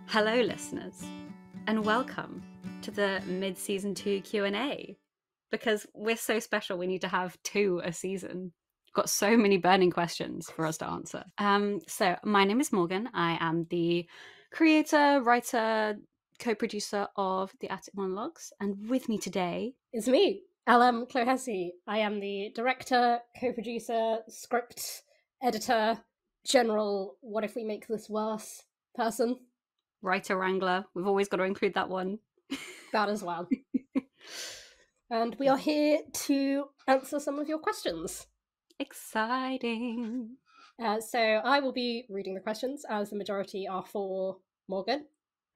Hello, listeners, and welcome to the mid-season 2 Q&A. Because we're so special, we need to have 2 a season. Got so many burning questions for us to answer. So my name is Morgan. I am the creator, writer, co-producer of the Attic Monologues, and with me today is me, Clohessy. I am the director, co-producer, script editor, general what if we make this worse person. Writer wrangler. We've always got to include that one. That as well. And we are here to answer some of your questions. Exciting. So I will be reading the questions, as the majority are for Morgan.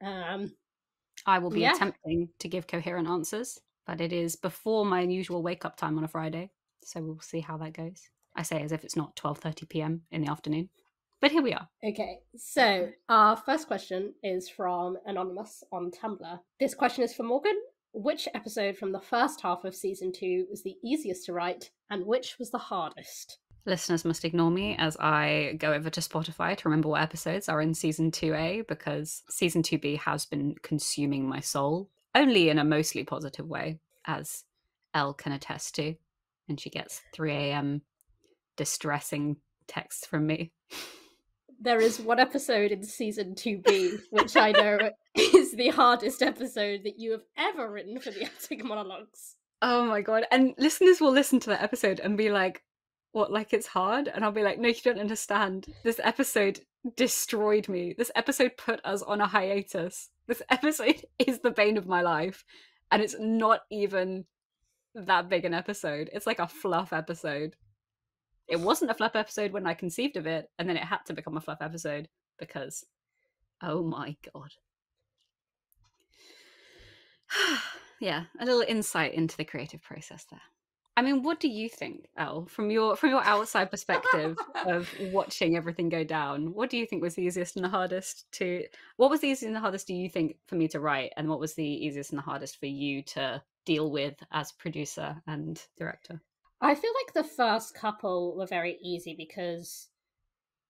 I will be attempting to give coherent answers, but it is before my usual wake-up time on a Friday, so we'll see how that goes. I say as if it's not 12:30 p.m. in the afternoon, but here we are. Okay, so our first question is from Anonymous on Tumblr. This question is for Morgan. Which episode from the first half of season 2 was the easiest to write, and which was the hardest? Listeners must ignore me as I go over to Spotify to remember what episodes are in season 2A, because season 2B has been consuming my soul, only in a mostly positive way, as Elle can attest to, and she gets 3 a.m. distressing texts from me. There is one episode in season 2B, which I know is the hardest episode that you have ever written for the Attic Monologues. Oh my god. And listeners will listen to that episode and be like, what, like it's hard? And I'll be like, no, you don't understand. This episode destroyed me. This episode put us on a hiatus. This episode is the bane of my life. And it's not even that big an episode. It's like a fluff episode. It wasn't a fluff episode when I conceived of it, and then it had to become a fluff episode because, oh my god. Yeah, a little insight into the creative process there. I mean, what do you think, Elle, from your outside perspective of watching everything go down? What do you think was the easiest and the hardest to... What was the easiest and the hardest, do you think, for me to write? And what was the easiest and the hardest for you to deal with as producer and director? I feel like the first couple were very easy because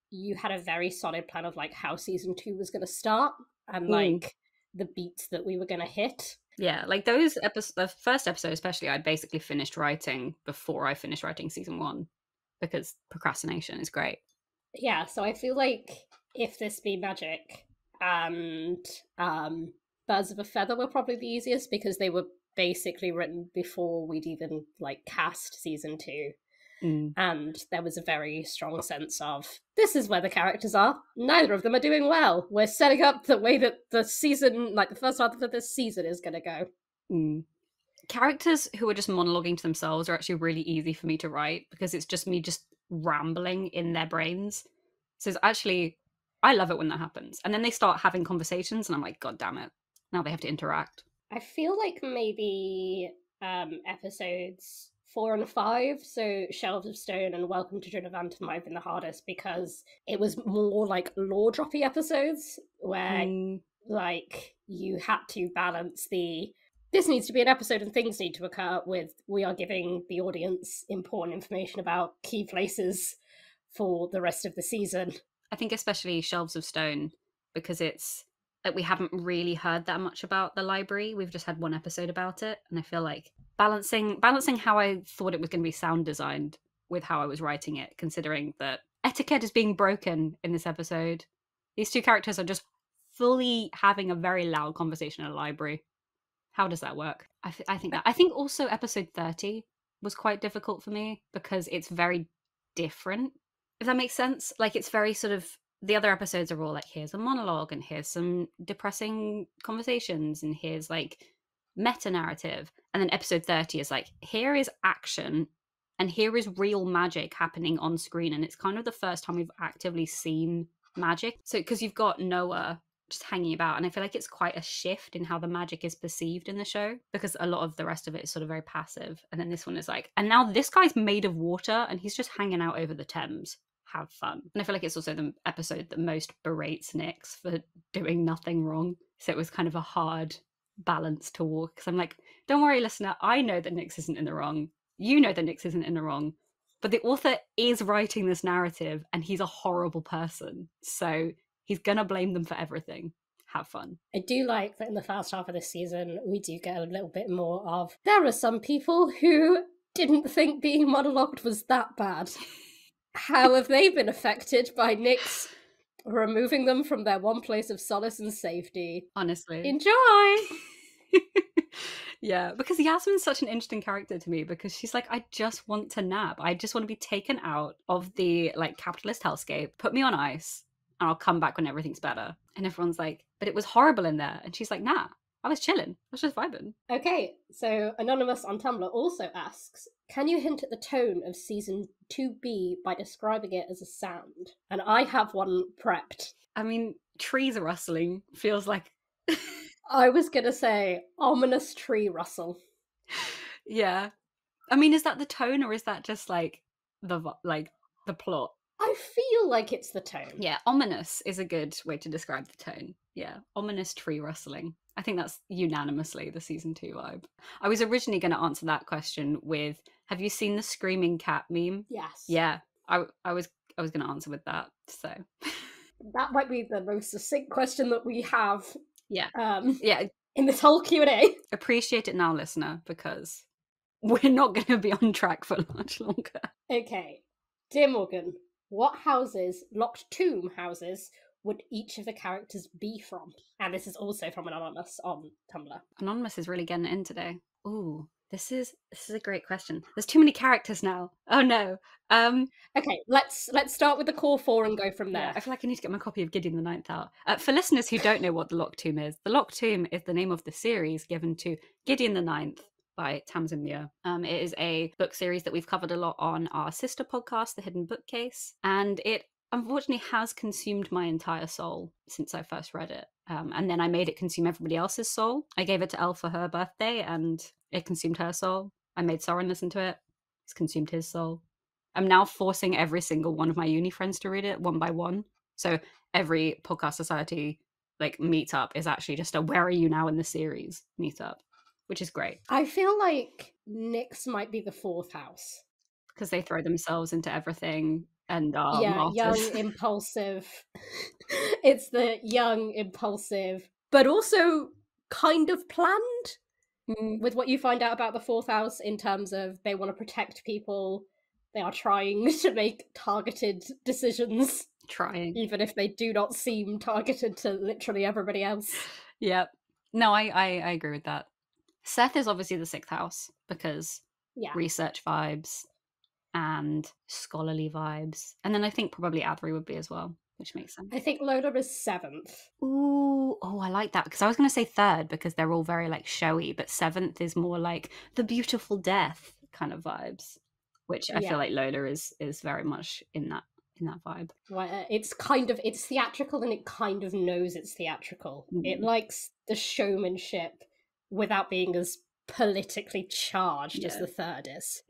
you had a very solid plan of like how season 2 was going to start and like the beats that we were going to hit. Yeah, like those episodes, the first episode especially, I basically finished writing before I finished writing season 1 because procrastination is great. Yeah, so I feel like If This Be Magic and Birds of a Feather were probably the easiest because they were basically written before we'd even like cast season 2. And there was a very strong sense of, this is where the characters are. Neither of them are doing well. We're setting up the way that the season, like the first half of this season is going to go. Characters who are just monologuing to themselves are actually really easy for me to write because it's just me just rambling in their brains. So it's actually, I love it when that happens. And then they start having conversations and I'm like, God damn it. Now they have to interact. I feel like maybe episodes 4 and 5, so Shelves of Stone and Welcome to Jura might have been the hardest because it was more like lore-droppy episodes where like you had to balance this needs to be an episode and things need to occur with we are giving the audience important information about key places for the rest of the season. I think especially Shelves of Stone because it's like we haven't really heard that much about the library. We've just had one episode about it. And I feel like balancing how I thought it was going to be sound designed with how I was writing it, considering that etiquette is being broken in this episode. These 2 characters are just fully having a very loud conversation in a library. How does that work? I think also episode 30 was quite difficult for me because it's very different, if that makes sense. Like it's very sort of, the other episodes are all like, here's a monologue and here's some depressing conversations and here's like meta-narrative. And then episode 30 is like, here is action and here is real magic happening on screen. And it's kind of the first time we've actively seen magic. So, because you've got Noah just hanging about. And I feel like it's quite a shift in how the magic is perceived in the show because a lot of the rest of it is sort of very passive. And then this one is like, and now this guy's made of water and he's just hanging out over the Thames. Have fun. And I feel like it's also the episode that most berates Nyx for doing nothing wrong. So it was kind of a hard balance to walk. Because I'm like, don't worry, listener, I know that Nyx isn't in the wrong. You know that Nyx isn't in the wrong. But the author is writing this narrative and he's a horrible person. So he's going to blame them for everything. have fun. I do like that in the first half of this season, we do get a little bit more of, there are some people who didn't think being monologued was that bad. How have they been affected by Nyx removing them from their one place of solace and safety? Honestly. Enjoy! Yeah, because Yasmin's such an interesting character to me, because she's like, I just want to nap. I just want to be taken out of the like capitalist hellscape, put me on ice, and I'll come back when everything's better. And everyone's like, but it was horrible in there. And she's like, nah, I was chilling. I was just vibing. Okay, so Anonymous on Tumblr also asks, can you hint at the tone of season 2B by describing it as a sound? And I have one prepped. I mean, trees are rustling feels like... I was going to say ominous tree rustle. Yeah. I mean, is that the tone, or is that just like the plot? I feel like it's the tone. Yeah, ominous is a good way to describe the tone. Yeah, ominous tree rustling. I think that's unanimously the season 2 vibe. I was originally going to answer that question with, have you seen the screaming cat meme? Yes. Yeah, I was going to answer with that. So that might be the most succinct question that we have. Yeah. Yeah. In this whole Q&A. Appreciate it now, listener, because we're not going to be on track for much longer. Okay. Dear Morgan, what houses, locked tomb houses, would each of the characters be from? And this is also from Anonymous on Tumblr. Anonymous is really getting it in today. Ooh, this is a great question. There's too many characters now. Oh no. Okay, let's start with the core 4 and go from there. Yeah, I feel like I need to get my copy of Gideon the Ninth out. For listeners who don't know what the Locked Tomb is, the Locked Tomb is the name of the series given to Gideon the Ninth by Tamsin Muir. It is a book series that we've covered a lot on our sister podcast, The Hidden Bookcase, and it unfortunately has consumed my entire soul since I first read it. And then I made it consume everybody else's soul. I gave it to Elle for her birthday, and it consumed her soul. I made Sorren listen to it. It's consumed his soul. I'm now forcing every single one of my uni friends to read it one by one. So every Podcast Society like meetup is actually just a where are you now in the series meetup, which is great. I feel like Nyx might be the 4th house. Because they throw themselves into everything and are martyrs. Young, impulsive. It's the young, impulsive, but also kind of planned with what you find out about the 4th house in terms of they want to protect people. They are trying to make targeted decisions. Trying. Even if they do not seem targeted to literally everybody else. Yep. No, I agree with that. Seth is obviously the 6th house because research vibes and scholarly vibes. And then I think probably Avery would be as well, which makes sense. I think Lola is 7th. Ooh, oh, I like that, because I was going to say 3rd because they're all very like showy, but 7th is more like the beautiful death kind of vibes, which I feel like Lola is very much in that vibe. Well, it's theatrical, and it kind of knows it's theatrical. It likes the showmanship without being as politically charged as the 3rd is.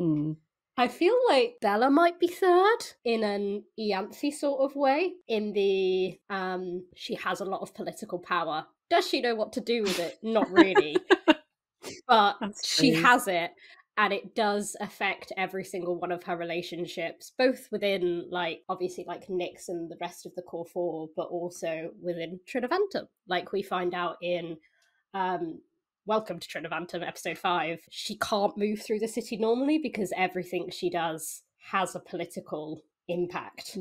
I feel like Bella might be 3rd in an Ianthe sort of way, in the she has a lot of political power. Does she know what to do with it? Not really. But she has it, and it does affect every single one of her relationships, both within, like, obviously, like, Nyx and the rest of the core 4, but also within Trinovantum. Like, we find out in Welcome to Trinovantum, episode 5, she can't move through the city normally because everything she does has a political impact.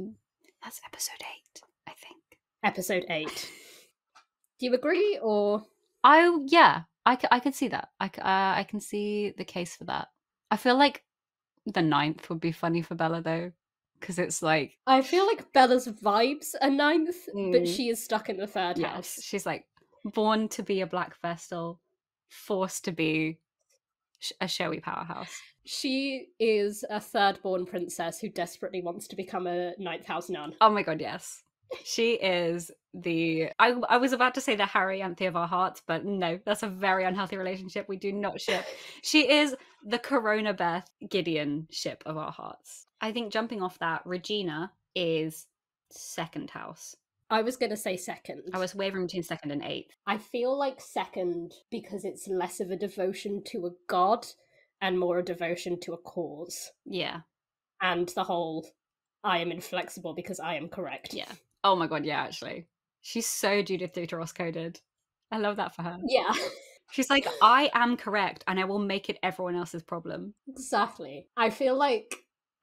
That's episode 8, I think. Episode 8. Do you agree, or...? I could see that. I can see the case for that. I feel like the 9th would be funny for Bella, though, because it's like... I feel like Bella's vibes are 9th, but she is stuck in the 3rd house. She's like, born to be a Black Vestal, forced to be a showy powerhouse. She is a 3rd-born princess who desperately wants to become a 9th house nun. Oh my god, yes. She is the... I was about to say the Harry Anthe of our hearts, but no, that's a very unhealthy relationship. We do not ship. She is the Corona Beth Gideon ship of our hearts. I think jumping off that, Regina is 2nd house. I was going to say 2nd. I was wavering between 2nd and 8th. I feel like 2nd because it's less of a devotion to a god and more a devotion to a cause. Yeah. And the whole, I am inflexible because I am correct. Yeah. Oh my god, yeah, actually. She's so Judith Luther coded. I love that for her. Yeah. She's like, I am correct and I will make it everyone else's problem. Exactly. I feel like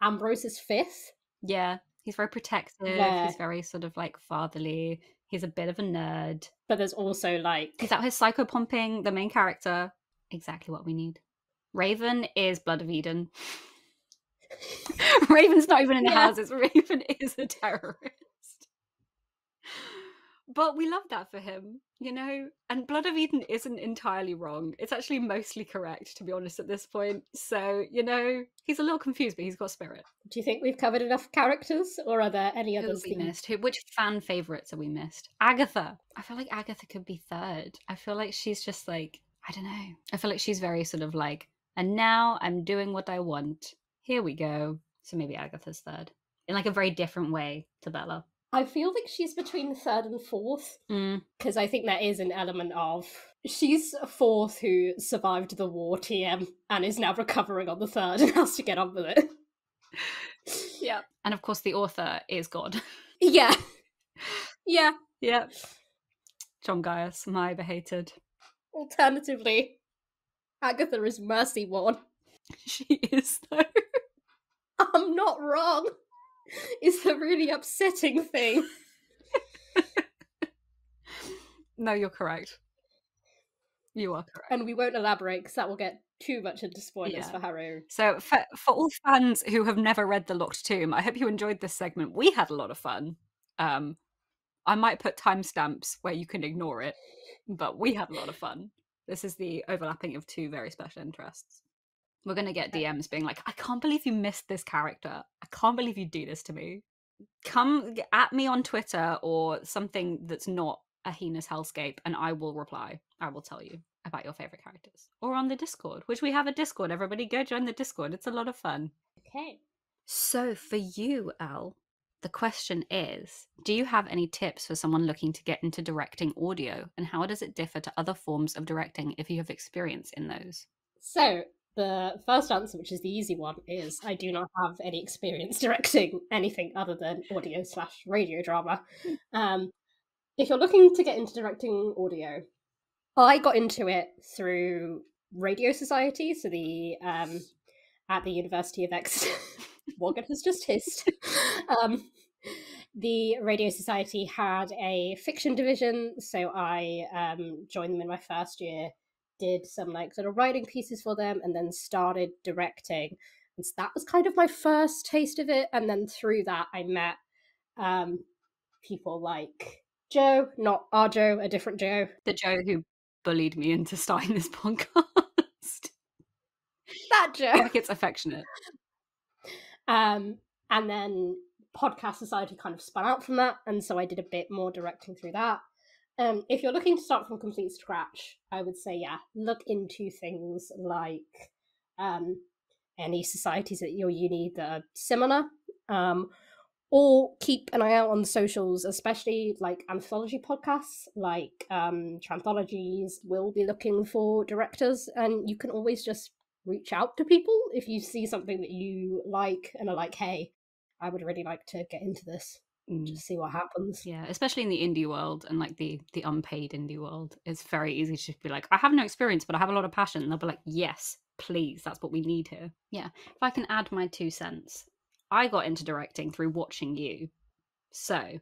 Ambrose is fifth. Yeah, he's very protective. Yeah. He's very sort of like fatherly. He's a bit of a nerd. But there's also like... He's out here psychopumping the main character. Exactly what we need. Raven is Blood of Eden. Raven's not even in the houses. Raven is a terrorist. But we love that for him, you know? And Blood of Eden isn't entirely wrong. It's actually mostly correct, to be honest, at this point. So, you know, he's a little confused, but he's got spirit. Do you think we've covered enough characters, or are there any others we missed? Which fan favourites have we missed? Agatha. I feel like Agatha could be third. I feel like she's just like, I don't know. I feel like she's very sort of like, and now I'm doing what I want. Here we go. So maybe Agatha's third. In like a very different way to Bella. I feel like she's between third and fourth, because I think there is an element of she's fourth who survived the war TM and is now recovering on the third and has to get on with it. Yeah. And of course the author is God. Yeah. Yeah. Yeah. John Gaius, my behated. Alternatively, Agatha is Mercy One. She is, though. I'm not wrong. It's a really upsetting thing. No, you're correct. You are correct. And we won't elaborate because that will get too much into spoilers for Harrow. So for all fans who have never read The Locked Tomb, I hope you enjoyed this segment. We had a lot of fun. I might put timestamps where you can ignore it, but we had a lot of fun. This is the overlapping of two very special interests. We're going to get DMs being like, I can't believe you missed this character. I can't believe you do this to me. Come at me on Twitter or something that's not a heinous hellscape and I will reply. I will tell you about your favourite characters. Or on the Discord, which we have a Discord. Everybody go join the Discord. It's a lot of fun. Okay. So for you, Elle, the question is, do you have any tips for someone looking to get into directing audio? And how does it differ to other forms of directing if you have experience in those? So the first answer, which is the easy one, is I do not have any experience directing anything other than audio/radio drama. If you're looking to get into directing audio, I got into it through Radio Society, so the at the University of Exeter. Morgan has just hissed. The Radio Society had a fiction division, so I joined them in my first year, did some like sort of writing pieces for them, and then started directing. And so that was kind of my first taste of it. And then through that, I met people like Joe, not our Joe, a different Joe. The Joe who bullied me into starting this podcast. That Joe. Like it's affectionate. And then Podcast Society kind of spun out from that, and so I did a bit more directing through that. If you're looking to start from complete scratch, I would say, look into things like any societies at your uni that are similar, or keep an eye out on socials, especially like anthology podcasts, like Tranthologies will be looking for directors, and you can always just reach out to people if you see something that you like and are like, hey, I would really like to get into this. Just see what happens. Yeah, especially in the indie world and like the unpaid indie world, it's very easy to just be like, I have no experience, but I have a lot of passion. And they'll be like, yes, please, that's what we need here. Yeah, if I can add my 2 cents, I got into directing through watching you. So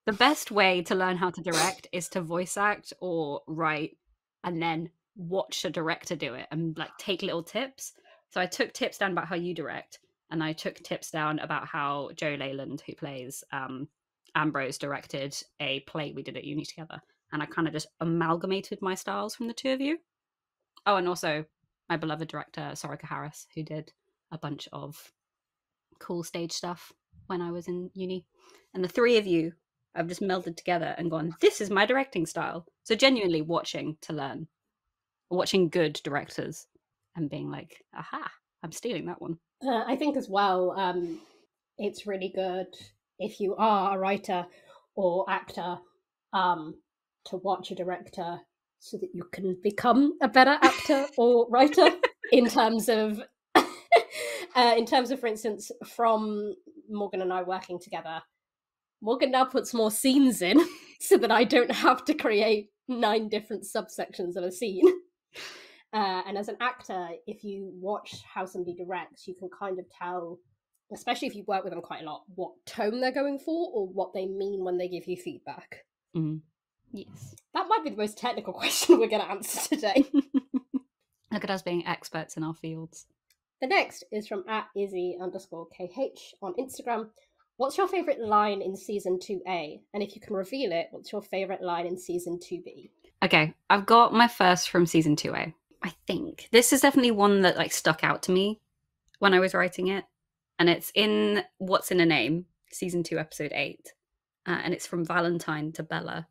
the best way to learn how to direct is to voice act or write and then watch a director do it and like take little tips. So I took tips down about how you direct, and I took tips down about how Joe Leyland, who plays Ambrose, directed a play we did at uni together, and I kind of just amalgamated my styles from the two of you. Oh, and also my beloved director Sorika Harris, who did a bunch of cool stage stuff when I was in uni, and the 3 of you have just melded together and gone, this is my directing style. So genuinely watching to learn. Watching good directors and being like, aha, I'm stealing that one. I think as well, it's really good if you are a writer or actor to watch a director so that you can become a better actor or writer in terms of, for instance, from Morgan and I working together, Morgan now puts more scenes in so that I don't have to create 9 different subsections of a scene. And as an actor, if you watch how somebody directs, you can kind of tell, especially if you work with them quite a lot, what tone they're going for or what they mean when they give you feedback. Yes. That might be the most technical question we're going to answer today. Look at us being experts in our fields. The next is from @Izzy_KH on Instagram. What's your favourite line in season 2A? And if you can reveal it, what's your favourite line in season 2B? Okay, I've got my first from season 2A. I think this is definitely one that like stuck out to me when I was writing it. And it's in What's in a Name, season 2, episode 8. And it's from Valentine to Bella.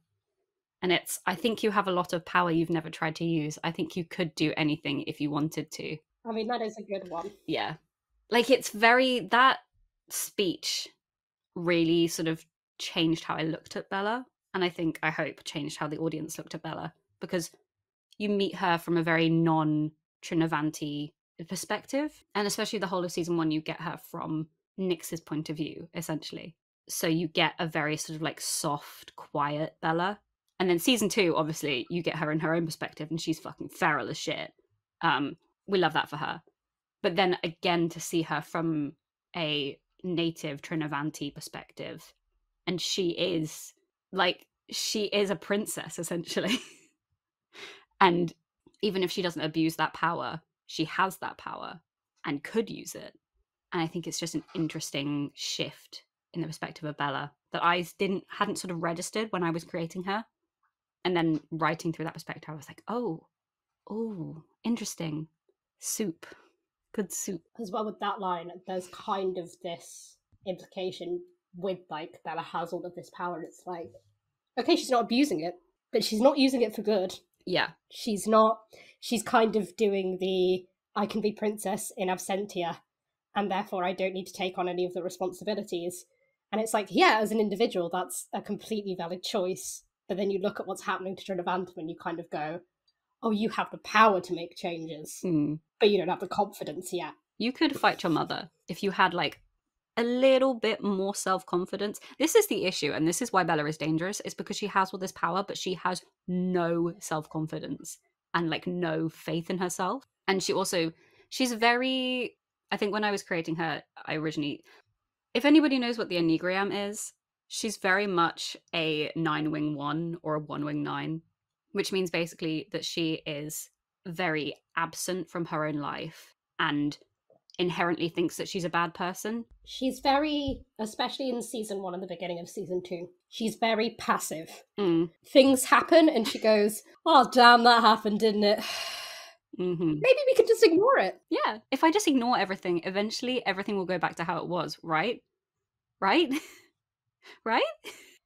And it's, I think you have a lot of power you've never tried to use. I think you could do anything if you wanted to. I mean, that is a good one. Yeah. Like, it's very, that speech really sort of changed how I looked at Bella. And I hope changed how the audience looked at Bella. Because you meet her from a very non-Trinovanti perspective. And especially the whole of season 1, you get her from Nyx's point of view, essentially. So you get a very sort of like soft, quiet Bella. And then season 2, obviously, you get her in her own perspective and she's fucking feral as shit. We love that for her. But then again, to see her from a native Trinovanti perspective, and she is a princess, essentially. And even if she doesn't abuse that power, she has that power and could use it. And I think it's just an interesting shift in the perspective of Bella that I hadn't sort of registered when I was creating her. And then writing through that perspective, I was like, oh, interesting. Soup. Good soup. As well with that line, there's kind of this implication with, like, Bella has all of this power. It's like, okay, she's not abusing it, but she's not using it for good. Yeah. She's kind of doing the, I can be princess in absentia, and therefore I don't need to take on any of the responsibilities. And it's like, yeah, as an individual, that's a completely valid choice. But then you look at what's happening to Trinovantum and you kind of go, oh, you have the power to make changes, but you don't have the confidence yet. You could fight your mother if you had like a little bit more self-confidence. This is the issue, and this is why Bella is dangerous. It's because she has all this power, but she has no self-confidence and like no faith in herself. And she's very, I think when I was creating her, if anybody knows what the Enneagram is, she's very much a 9-wing 1 or a 1-wing 9, which means basically that she is very absent from her own life and inherently thinks that she's a bad person. She's very, especially in season 1 and the beginning of season 2, she's very passive. Things happen and she goes, oh, damn, that happened, didn't it? Maybe we could just ignore it. Yeah, if I just ignore everything, eventually everything will go back to how it was, right? Right? Right?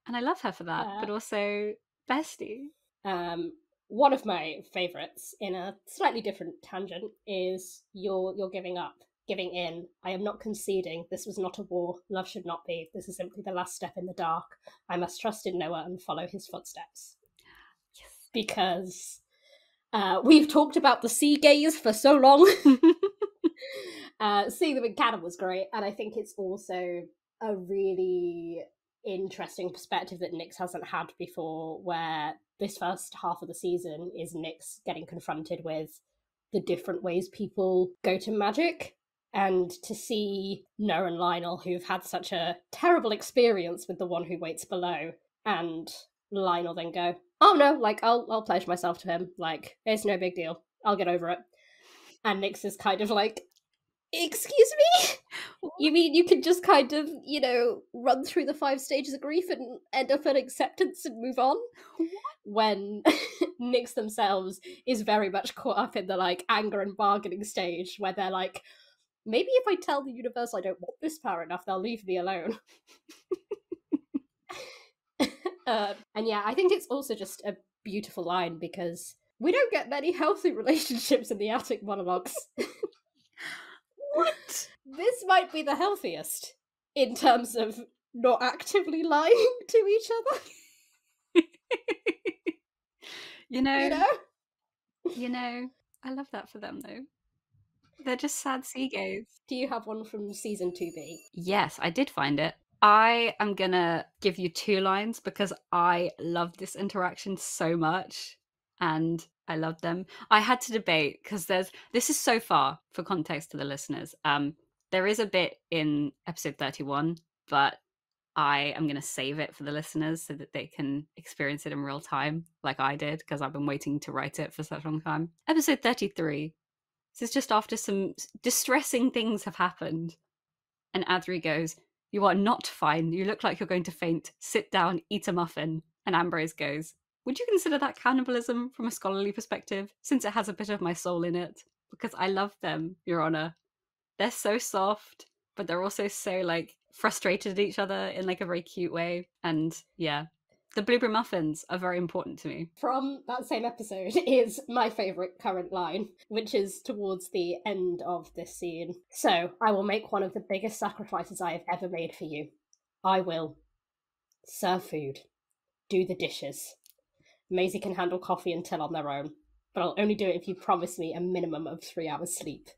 And I love her for that, but also bestie. One of my favourites, in a slightly different tangent, is you're giving up, giving in. I am not conceding. This was not a war. Love should not be. This is simply the last step in the dark. I must trust in Noah and follow his footsteps. Yes. Because we've talked about the sea gaze for so long. Seeing them in canon was great, and I think it's also a really interesting perspective that Nyx hasn't had before, where this first half of the season is Nyx getting confronted with the different ways people go to magic, and to see Noah and Lionel, who've had such a terrible experience with the one who waits below, and Lionel then go, oh no, like, I'll pledge myself to him, like, it's no big deal, I'll get over it. And Nyx is kind of like, excuse me? You mean you can just kind of, run through the 5 stages of grief and end up at acceptance and move on? When Nyx themselves is very much caught up in the, like, anger and bargaining stage, where they're like, maybe if I tell the universe I don't want this power enough, they'll leave me alone. And yeah, I think it's also just a beautiful line, because we don't get many healthy relationships in the Attic Monologues. What? This might be the healthiest in terms of not actively lying to each other. You know, I love that for them though. They're just sad sea gays. Do you have one from season 2B? Yes, I did find it. I am gonna give you 2 lines because I love this interaction so much and I love them. I had to debate because this is so far for context to the listeners. There is a bit in episode 31, but I am gonna save it for the listeners so that they can experience it in real time, like I did, because I've been waiting to write it for such a long time. Episode 33. This is just after some distressing things have happened. And Adri goes, "You are not fine. You look like you're going to faint. Sit down, eat a muffin." And Ambrose goes, "Would you consider that cannibalism from a scholarly perspective, since it has a bit of my soul in it? Because I love them, Your Honour. They're so soft, but they're also so, like, frustrated at each other in, like, a very cute way. And, yeah. The blueberry muffins are very important to me." From that same episode is my favourite current line, which is towards the end of this scene. "So, I will make one of the biggest sacrifices I have ever made for you. I will serve food, do the dishes. Maisie can handle coffee and tea on their own, but I'll only do it if you promise me a minimum of 3 hours sleep."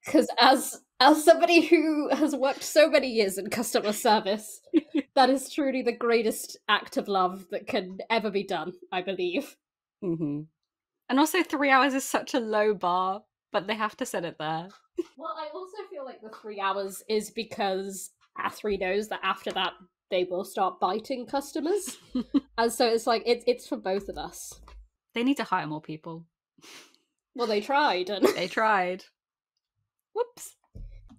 Because as somebody who has worked so many years in customer service, that is truly the greatest act of love that can ever be done, I believe. Mm-hmm. And also 3 hours is such a low bar, but they have to set it there. Well, I also feel like the 3 hours is because Athri knows that after that they will start biting customers. And so it's like, it's for both of us. They need to hire more people. Well, they tried. And They tried. Whoops.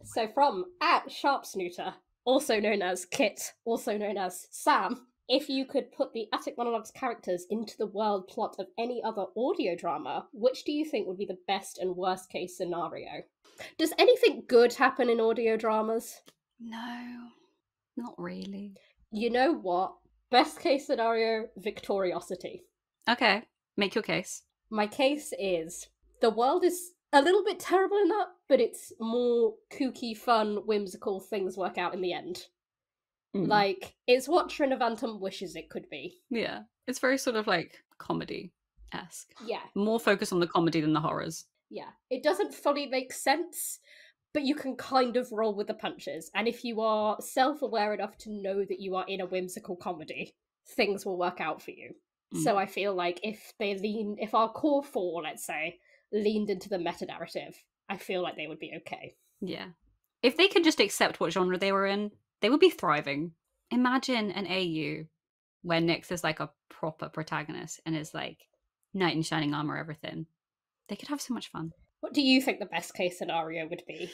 So from @Sharpsnooter, also known as Kit, also known as Sam, if you could put the Attic Monologues characters into the world plot of any other audio drama, which do you think would be the best and worst case scenario? Does anything good happen in audio dramas? No, not really. You know what? Best case scenario, victoriosity. Okay, make your case. My case is the world is a little bit terrible in that, but it's more kooky, fun, whimsical things work out in the end. Like, it's what Trinovantum wishes it could be. Yeah, it's very sort of like comedy-esque. Yeah. More focus on the comedy than the horrors. Yeah. It doesn't fully make sense, but you can kind of roll with the punches. And if you are self-aware enough to know that you are in a whimsical comedy, things will work out for you. So I feel like if our core four, let's say, leaned into the meta-narrative, I feel like they would be okay. Yeah. If they could just accept what genre they were in, they would be thriving. Imagine an AU where Nyx is like a proper protagonist and is like knight in shining armor, everything. They could have so much fun. What do you think the best case scenario would be?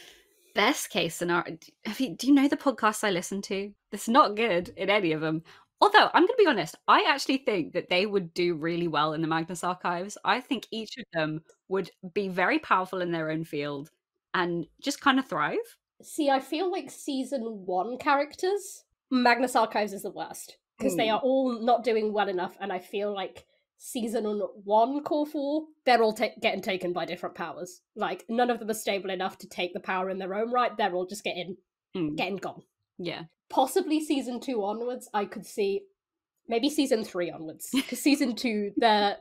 Best case scenario. Do you know the podcasts I listen to? It's not good in any of them. Although, I'm going to be honest, I actually think that they would do really well in the Magnus Archives. I think each of them would be very powerful in their own field and just kind of thrive. See, I feel like season 1 characters, Magnus Archives is the worst. Because they are all not doing well enough, and I feel like season 1 core 4, they're all getting taken by different powers. Like, none of them are stable enough to take the power in their own right, they're all just getting gone. Yeah. Possibly season 2 onwards, I could see, maybe season 3 onwards. Because season 2, they're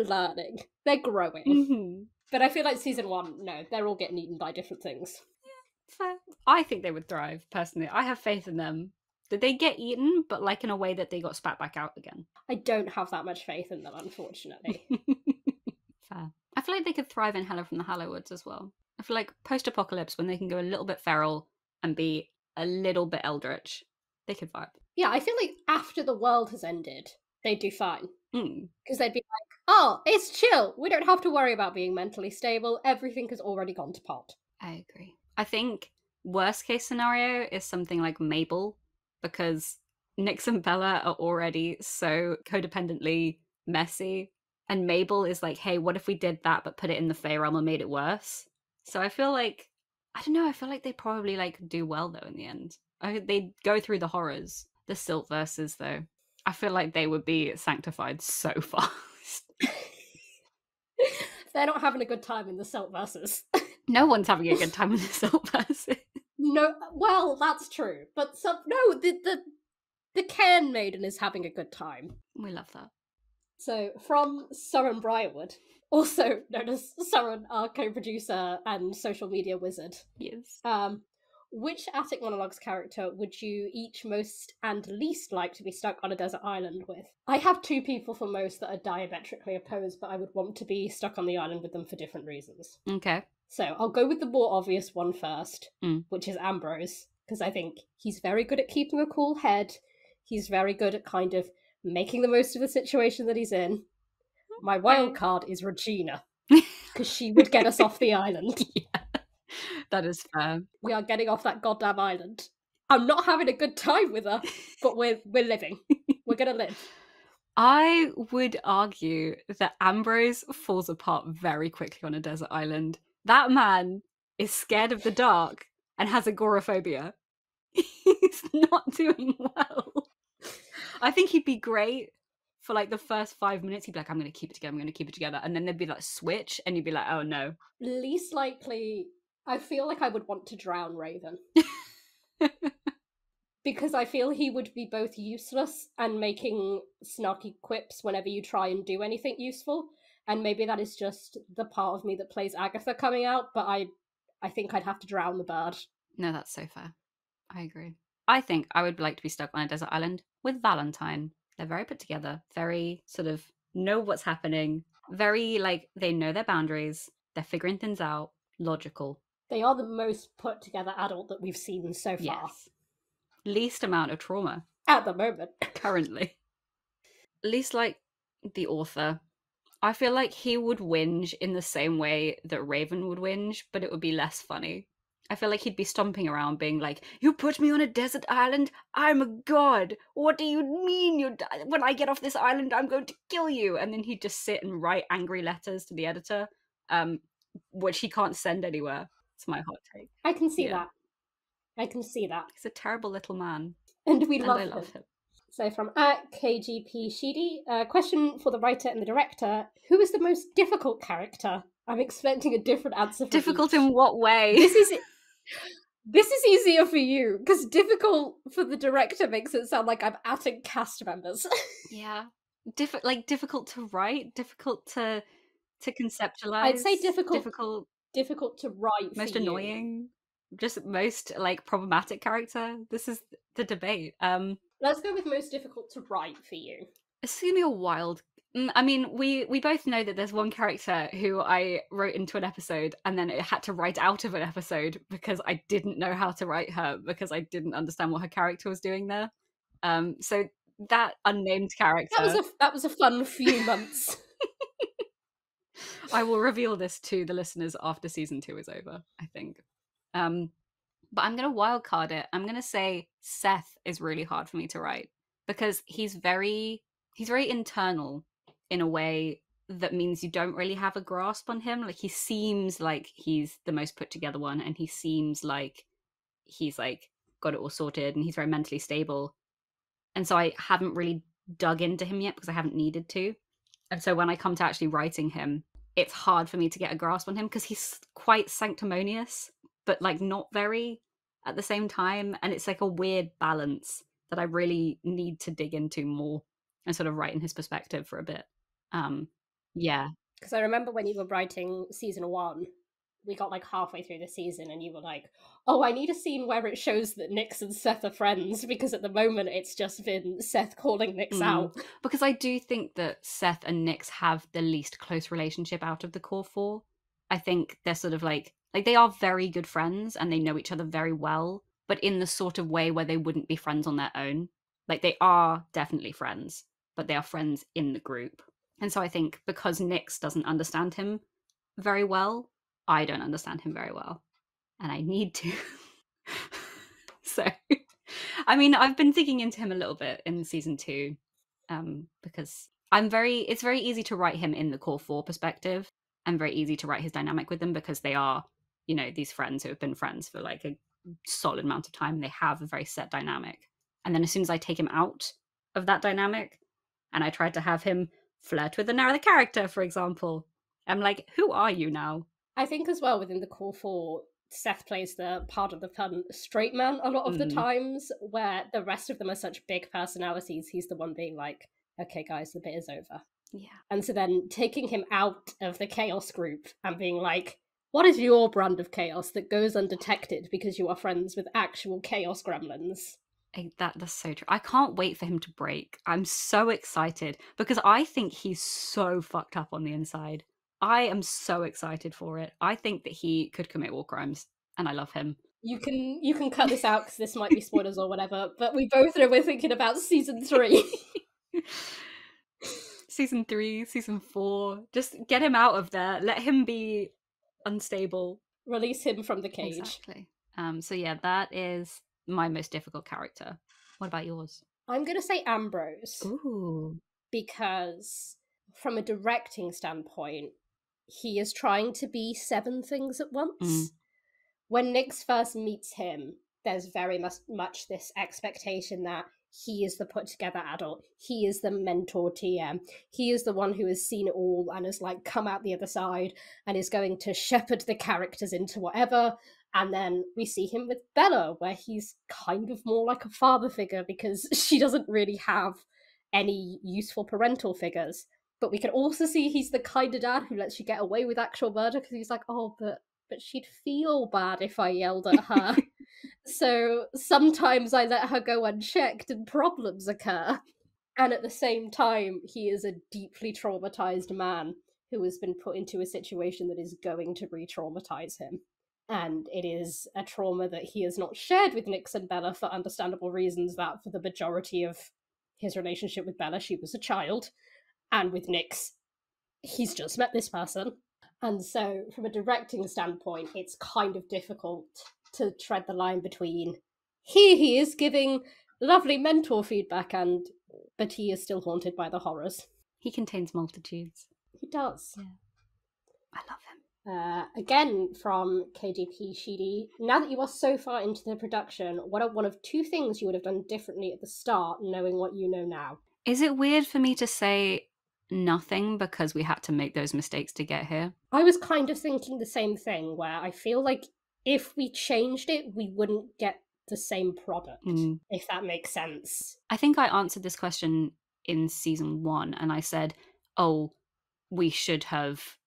learning. They're growing. But I feel like season 1, no, they're all getting eaten by different things. Yeah, fair. I think they would thrive, personally. I have faith in them. Did they get eaten, but like in a way that they got spat back out again? I don't have that much faith in them, unfortunately. Fair. I feel like they could thrive in Hello from the Hallowoods as well. I feel like post-apocalypse, when they can go a little bit feral and be a little bit eldritch, they could vibe. Yeah, I feel like after the world has ended, they'd do fine. Because they'd be like, oh, it's chill. We don't have to worry about being mentally stable. Everything has already gone to pot. I agree. I think worst case scenario is something like Mabel, because Nyx and Bella are already so codependently messy. And Mabel is like, hey, what if we did that but put it in the Fey realm and made it worse? So I feel like, I don't know, I feel like they probably like do well though in the end. They go through the horrors. The Silt verses though, I feel like they would be sanctified so fast. They're not having a good time in the Silt verses. No one's having a good time in the Silt verses. No, well, that's true. But the Cairn Maiden is having a good time. We love that. So, from Sorren Briarwood, also known as Sorren, our co-producer and social media wizard. Yes. which Attic Monologues character would you each most and least like to be stuck on a desert island with? I have two people for most that are diametrically opposed, but I would want to be stuck on the island with them for different reasons. Okay. So I'll go with the more obvious one first, Mm. which is Ambrose, because I think he's very good at keeping a cool head. He's very good at kind of making the most of the situation that he's in. My wild card is Regina, because she would get us off the island. Yeah, that is fair. We are getting off that goddamn island. I'm not having a good time with her, but we're living. We're gonna live. I would argue that Ambrose falls apart very quickly on a desert island. That man is scared of the dark and has agoraphobia. He's not doing well. I think he'd be great for like the first 5 minutes. He'd be like, I'm going to keep it together, I'm going to keep it together. And then there'd be like switch and you'd be like, oh no. Least likely, I feel like I would want to drown Raven. Because I feel he would be both useless and making snarky quips whenever you try and do anything useful. And maybe that is just the part of me that plays Agatha coming out, but I think I'd have to drown the bird. No, that's so fair. I agree. I think I would like to be stuck on a desert island with Valentine. They're very put together, very sort of know what's happening, very like they know their boundaries, they're figuring things out, logical. They are the most put together adult that we've seen so far. Yes. Least amount of trauma. At the moment. Currently. Least like the author. I feel like he would whinge in the same way that Raven would whinge, but it would be less funny. I feel like he'd be stomping around being like, you put me on a desert island? I'm a god. What do you mean? When I get off this island, I'm going to kill you. And then he'd just sit and write angry letters to the editor, which he can't send anywhere. It's my hot take. I can see that. I can see that. He's a terrible little man. And I love him. So from @KGP Sheedy, question for the writer and the director: who is the most difficult character? I'm expecting a different answer. Difficult in what way? This is easier for you, because difficult for the director makes it sound like I'm adding cast members. Yeah, difficult to write, difficult to conceptualize. I'd say difficult to write. Most annoying, just most like problematic character. This is the debate. Let's go with most difficult to write for you. It's gonna be a wild. I mean, we both know that there's one character who I wrote into an episode and then it had to write out of an episode because I didn't know how to write her because I didn't understand what her character was doing there. So that unnamed character. That was a fun few months. I will reveal this to the listeners after season 2 is over, I think. But I'm going to wildcard it. I'm going to say Seth is really hard for me to write because he's very internal in a way that means you don't really have a grasp on him. Like he seems like he's the most put together one and he seems like he's like got it all sorted and he's very mentally stable. And so I haven't really dug into him yet because I haven't needed to. And so when I come to actually writing him, it's hard for me to get a grasp on him because he's quite sanctimonious, but like not very at the same time. And it's like a weird balance that I really need to dig into more and sort of write in his perspective for a bit. Yeah. Because I remember when you were writing season 1, we got like halfway through the season and you were like, oh, I need a scene where it shows that Nyx and Seth are friends, because at the moment it's just been Seth calling Nyx out. Because I do think that Seth and Nyx have the least close relationship out of the core 4. I think they're sort of like they are very good friends and they know each other very well, but in the sort of way where they wouldn't be friends on their own. Like they are definitely friends, but they are friends in the group. And so I think because Nyx doesn't understand him very well, I don't understand him very well. And I need to. So, I mean, I've been digging into him a little bit in season 2 because it's very easy to write him in the core 4 perspective and very easy to write his dynamic with them because they are, you know, these friends who have been friends for like a solid amount of time. They have a very set dynamic. And then as soon as I take him out of that dynamic and I try to have him flirt with another character, for example, I'm like, who are you now? I think as well within the core 4, Seth plays the part of the fun straight man a lot of the times, where the rest of them are such big personalities. He's the one being like, okay guys, the bit is over. Yeah. And so then taking him out of the chaos group and being like, What is your brand of chaos that goes undetected because you are friends with actual chaos gremlins? That's so true. I can't wait for him to break. I'm so excited because I think he's so fucked up on the inside. I am so excited for it. I think that he could commit war crimes, and I love him. You can cut this out because this might be spoilers or whatever, but we both know we're thinking about season 3. Season 3, season 4. Just get him out of there. Let him be unstable. Release him from the cage. Exactly. So yeah, that is my most difficult character. What about yours? I'm going to say Ambrose. Ooh. Because from a directing standpoint, he is trying to be 7 things at once. When Nyx first meets him, there's very much this expectation that he is the put-together adult. He is the mentor TM. He is the one who has seen it all and has like come out the other side and is going to shepherd the characters into whatever. And then we see him with Bella, where he's kind of more like a father figure because she doesn't really have any useful parental figures. But we can also see he's the kind of dad who lets you get away with actual murder because he's like, oh, but she'd feel bad if I yelled at her. So sometimes I let her go unchecked and problems occur. And at the same time, he is a deeply traumatized man who has been put into a situation that is going to re-traumatize him. And it is a trauma that he has not shared with Nyx and Bella for understandable reasons, that for the majority of his relationship with Bella, she was a child. And with Nyx, he's just met this person. And so from a directing standpoint, it's kind of difficult to tread the line between here he is giving lovely mentor feedback but he is still haunted by the horrors. He contains multitudes. He does. Yeah. I love him. Again, from KDP Sheedy, now that you are so far into the production, what are one of 2 things you would have done differently at the start, knowing what you know now? Is it weird for me to say nothing because we had to make those mistakes to get here? I was kind of thinking the same thing, where I feel like if we changed it, we wouldn't get the same product, if that makes sense. I think I answered this question in season 1, and I said, oh, we should have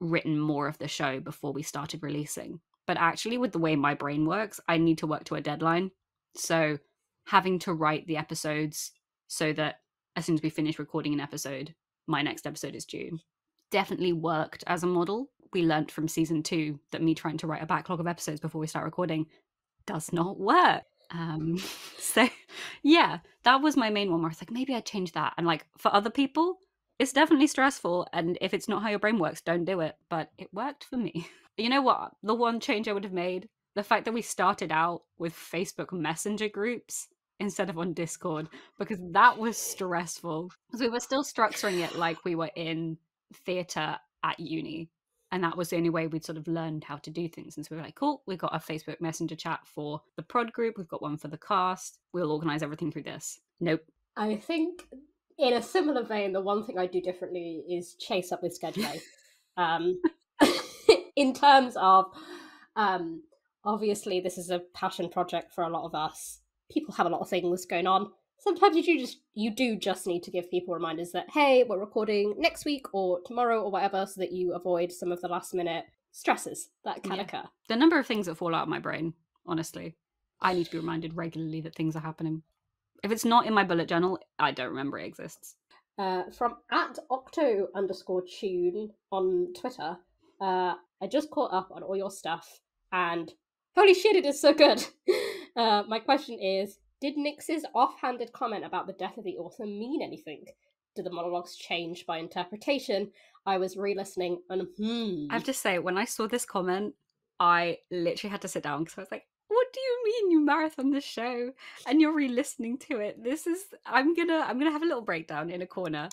written more of the show before we started releasing. But actually, with the way my brain works, I need to work to a deadline. So having to write the episodes so that as soon as we finish recording an episode, my next episode is due, definitely worked as a model. We learnt from season 2 that me trying to write a backlog of episodes before we start recording does not work. So yeah, that was my main one where I was like, maybe I'd change that. And like for other people, it's definitely stressful. And if it's not how your brain works, don't do it. But it worked for me. You know what? The one change I would have made, the fact that we started out with Facebook Messenger groups instead of on Discord, because that was stressful. Because we were still structuring it like we were in theatre at uni. And that was the only way we'd sort of learned how to do things. And so we were like, cool, we've got a Facebook Messenger chat for the prod group. We've got one for the cast. We'll organise everything through this. Nope. I think in a similar vein, the one thing I do differently is chase up with scheduling. In terms of, obviously, this is a passion project for a lot of us. People have a lot of things going on. Sometimes you do just need to give people reminders that, hey, we're recording next week or tomorrow or whatever, so that you avoid some of the last minute stresses that can occur. The number of things that fall out of my brain, honestly. I need to be reminded regularly that things are happening. If it's not in my bullet journal, I don't remember it exists. From @octo_tune on Twitter, I just caught up on all your stuff, and holy shit, it is so good! My question is, did Nyx's offhanded comment about the death of the author mean anything? Did the monologues change by interpretation? I was re-listening and I have to say, when I saw this comment, I literally had to sit down because I was like, what do you mean you marathon this show and you're re-listening to it? This is, I'm gonna have a little breakdown in a corner.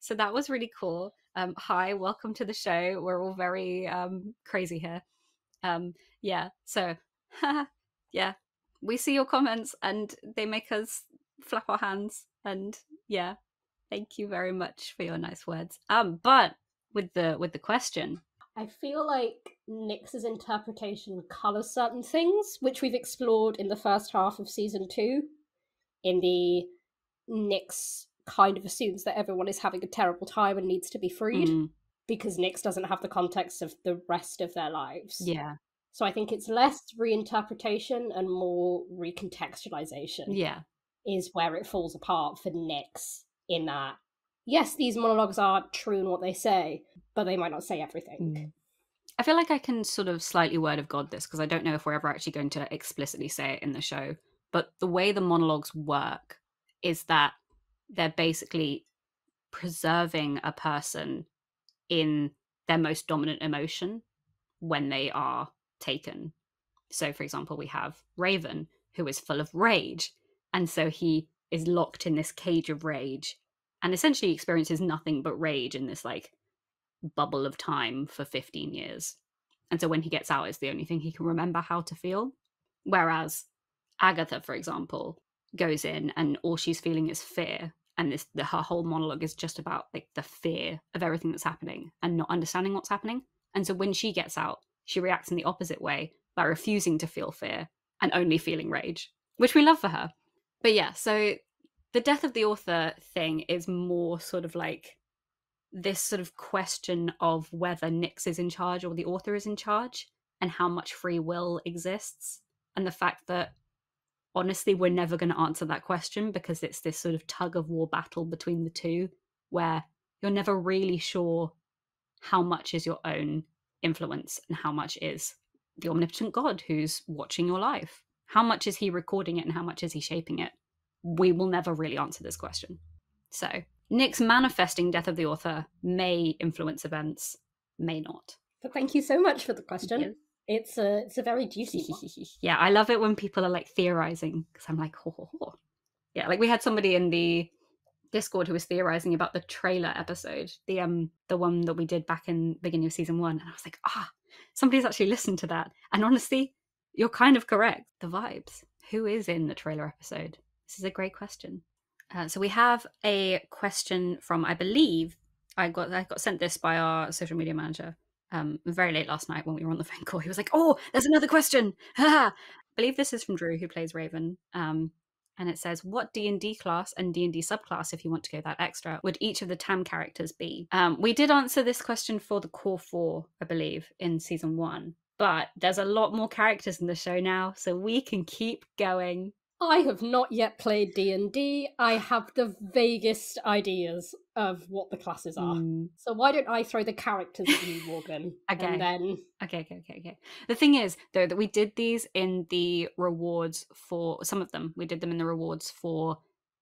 So that was really cool. Hi, welcome to the show. We're all very crazy here. Yeah, so yeah, we see your comments and they make us flap our hands, and yeah, thank you very much for your nice words. But with the question, I feel like Nyx's interpretation colours certain things, which we've explored in the first half of season 2. In the Nyx kind of assumes that everyone is having a terrible time and needs to be freed. because Nyx doesn't have the context of the rest of their lives. Yeah. So I think it's less reinterpretation and more recontextualization. Yeah. Is where it falls apart for Nyx, in that, yes, these monologues are true in what they say, but they might not say everything. I feel like I can sort of slightly word of God this, because I don't know if we're ever actually going to explicitly say it in the show, but the way the monologues work is that they're basically preserving a person in their most dominant emotion when they are taken. So, for example, we have Raven, who is full of rage, and so he is locked in this cage of rage and essentially experiences nothing but rage in this like bubble of time for 15 years. And so when he gets out, it's the only thing he can remember how to feel. Whereas Agatha, for example, goes in and all she's feeling is fear. And her whole monologue is just about like the fear of everything that's happening and not understanding what's happening. And so when she gets out, she reacts in the opposite way by refusing to feel fear and only feeling rage, which we love for her. But yeah, so the death of the author thing is more sort of like this sort of question of whether Nyx is in charge or the author is in charge and how much free will exists. And the fact that, honestly, we're never going to answer that question because it's this sort of tug of war battle between the two where you're never really sure how much is your own influence and how much is the omnipotent God who's watching your life. How much is he recording it and how much is he shaping it? We will never really answer this question. So, Nyx manifesting death of the author may influence events, may not. But thank you so much for the question. Yeah. It's a very juicy one. Yeah, I love it when people are like theorizing, because I'm like, ho, ho, ho. Yeah, like we had somebody in the Discord who was theorizing about the trailer episode, the one that we did back in the beginning of season 1, and I was like, somebody's actually listened to that. And honestly, you're kind of correct. The vibes. Who is in the trailer episode? This is a great question. So we have a question from, I believe, I got sent this by our social media manager very late last night when we were on the phone call. He was like, "Oh, there's another question." I believe this is from Drew, who plays Raven. And it says, what D&D class and D&D subclass, if you want to go that extra, would each of the TAM characters be? We did answer this question for the core 4, I believe, in season 1. But there's a lot more characters in the show now, so we can keep going. I have not yet played D&D. I have the vaguest ideas of what the classes are. So why don't I throw the characters at you, Morgan? Okay. And then... Okay. The thing is, though, that we did these in the rewards for... Some of them, we did them in the rewards for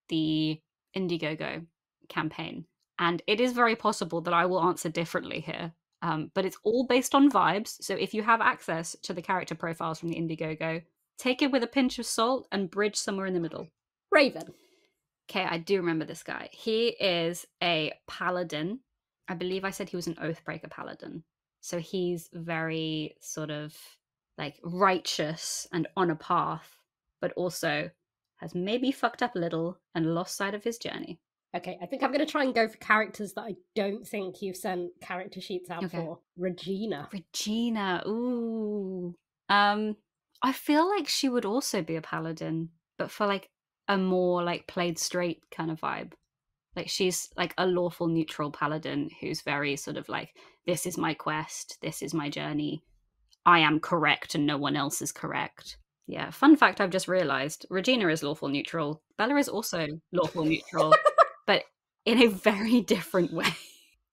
the Indiegogo campaign. And it is very possible that I will answer differently here. But it's all based on vibes. So if you have access to the character profiles from the Indiegogo, take it with a pinch of salt and bridge somewhere in the middle. Raven. Okay, I do remember this guy. He is a paladin. I believe I said he was an Oathbreaker paladin. So he's very sort of like righteous and on a path, but also has maybe fucked up a little and lost sight of his journey. Okay, I think I'm going to try and go for characters that I don't think you've sent character sheets out for. Regina, ooh. I feel like she would also be a paladin, but for like a more like played straight kind of vibe. Like she's like a lawful neutral paladin who's very sort of like, this is my quest, this is my journey. I am correct and no one else is correct. Yeah, fun fact I've just realised, Regina is lawful neutral. Bella is also lawful neutral, but in a very different way.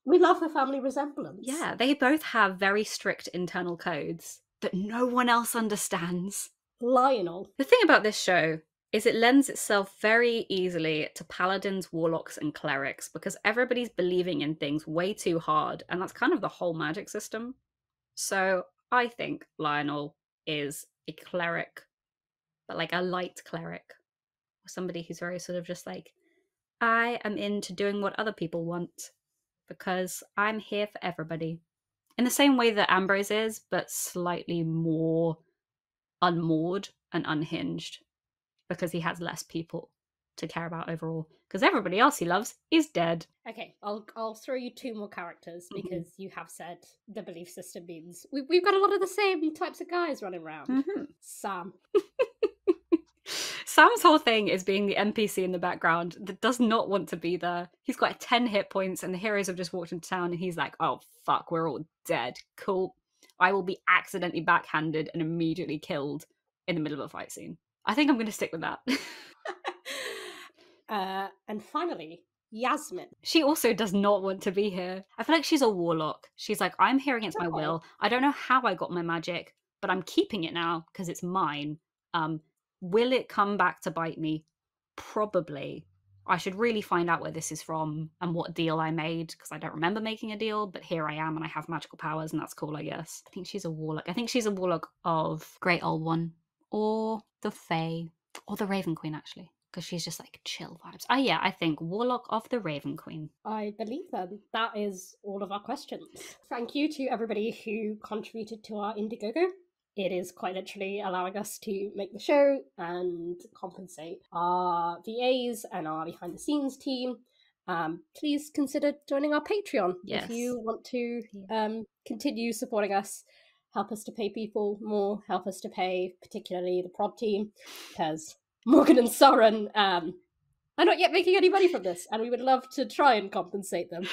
We love the family resemblance. Yeah, they both have very strict internal codes that no one else understands. Lionel. The thing about this show is it lends itself very easily to paladins, warlocks, and clerics because everybody's believing in things way too hard, and that's kind of the whole magic system. So I think Lionel is a cleric, but like a light cleric, or somebody who's very sort of just like, I am into doing what other people want because I'm here for everybody. In the same way that Ambrose is, but slightly more unmoored and unhinged because he has less people to care about overall. Because everybody else he loves is dead. Okay, I'll throw you 2 more characters because you have said the belief system means we've got a lot of the same types of guys running around. Sam. Sam's whole thing is being the NPC in the background that does not want to be there. He's got 10 hit points and the heroes have just walked into town and he's like, oh fuck, we're all dead. Cool. I will be accidentally backhanded and immediately killed in the middle of a fight scene. I think I'm going to stick with that. And finally, Yasmin. She also does not want to be here. I feel like she's a warlock. She's like, I'm here against my will. I don't know how I got my magic, but I'm keeping it now because it's mine. Will it come back to bite me? Probably. I should really find out where this is from and what deal I made, because I don't remember making a deal, but here I am and I have magical powers and that's cool, I guess. I think she's a warlock. I think she's a warlock of Great Old One or the Fae or the Raven Queen, actually, because she's just like chill vibes. Oh yeah, I think warlock of the Raven Queen. I believe them. That is all of our questions. Thank you to everybody who contributed to our Indiegogo. It is quite literally allowing us to make the show and compensate our VAs and our behind the scenes team. Please consider joining our Patreon if you want to continue supporting us. Help us to pay people more, help us to pay particularly the prod team, because Morgan and Sorren are not yet making any money from this, and we would love to try and compensate them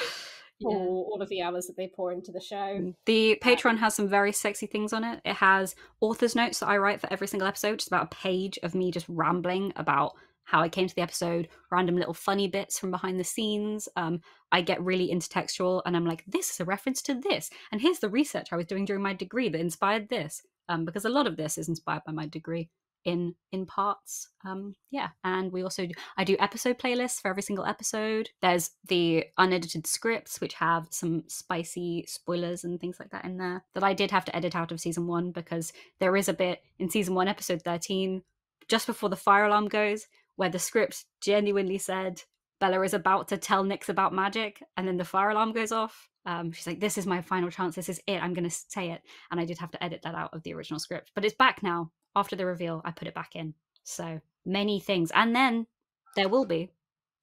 for all of the hours that they pour into the show. The Patreon has some very sexy things on it. It has author's notes that I write for every single episode, just about a page of me just rambling about how I came to the episode, random little funny bits from behind the scenes. I get really intertextual and I'm like, this is a reference to this. And here's the research I was doing during my degree that inspired this. Because a lot of this is inspired by my degree in parts. And we also I do episode playlists for every single episode. There's the unedited scripts, which have some spicy spoilers and things like that in there that I did have to edit out of season 1, because there is a bit in season 1 episode 13 just before the fire alarm goes where the script genuinely said Bella is about to tell Nyx about magic, and then the fire alarm goes off. She's like, this is my final chance, this is it, I'm gonna say it. And I did have to edit that out of the original script, but it's back now. After the reveal, I put it back in. So many things. And then there will be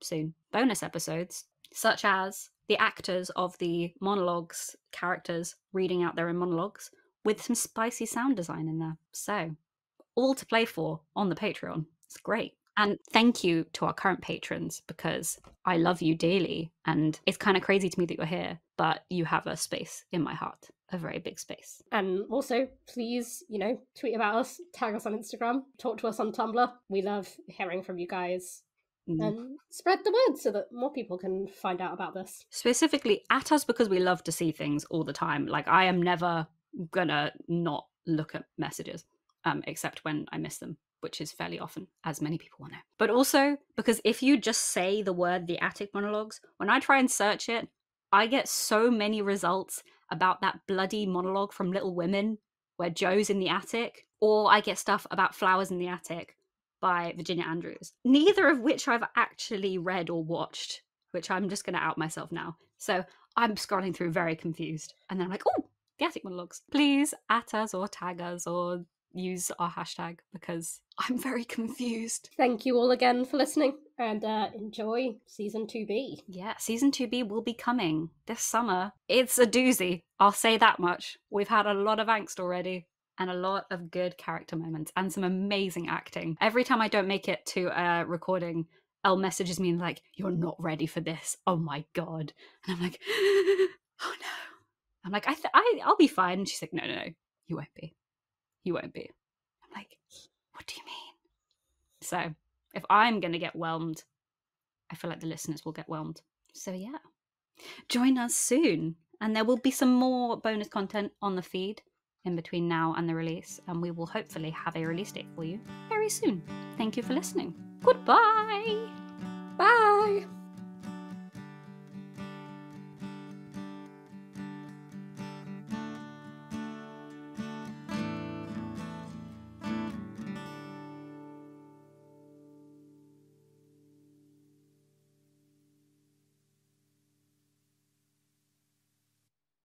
soon bonus episodes, such as the actors of the monologues characters reading out their own monologues with some spicy sound design in there. So all to play for on the Patreon. It's great. And thank you to our current patrons, because I love you dearly. And it's kind of crazy to me that you're here, but you have a space in my heart. A very big space. And also, please, tweet about us, tag us on Instagram, talk to us on Tumblr. We love hearing from you guys. And spread the word so that more people can find out about this. Specifically at us, because we love to see things all the time. Like, I am never gonna not look at messages, except when I miss them, which is fairly often, as many people will know. But also, because if you just say the word the Attic Monologues, when I try and search it, I get so many results about that bloody monologue from Little Women where Joe's in the attic, or I get stuff about Flowers in the Attic by Virginia Andrews, neither of which I've actually read or watched, which I'm just going to out myself now. So I'm scrolling through very confused, and then I'm like, oh, the Attic Monologues. Please at us or tag us or use our hashtag, because I'm very confused. Thank you all again for listening, and enjoy season 2B. Yeah, season 2B will be coming this summer. It's a doozy, I'll say that much. We've had a lot of angst already and a lot of good character moments and some amazing acting. Every time I don't make it to a recording, Elle messages me and like, you're not ready for this, oh my god. And I'm like, oh no. I'm like, I'll be fine. And she's like, no, you won't be. You won't be. I'm like, what do you mean? So if I'm going to get whelmed, I feel like the listeners will get whelmed. So yeah, join us soon. And there will be some more bonus content on the feed in between now and the release. And we will hopefully have a release date for you very soon. Thank you for listening. Goodbye. Bye.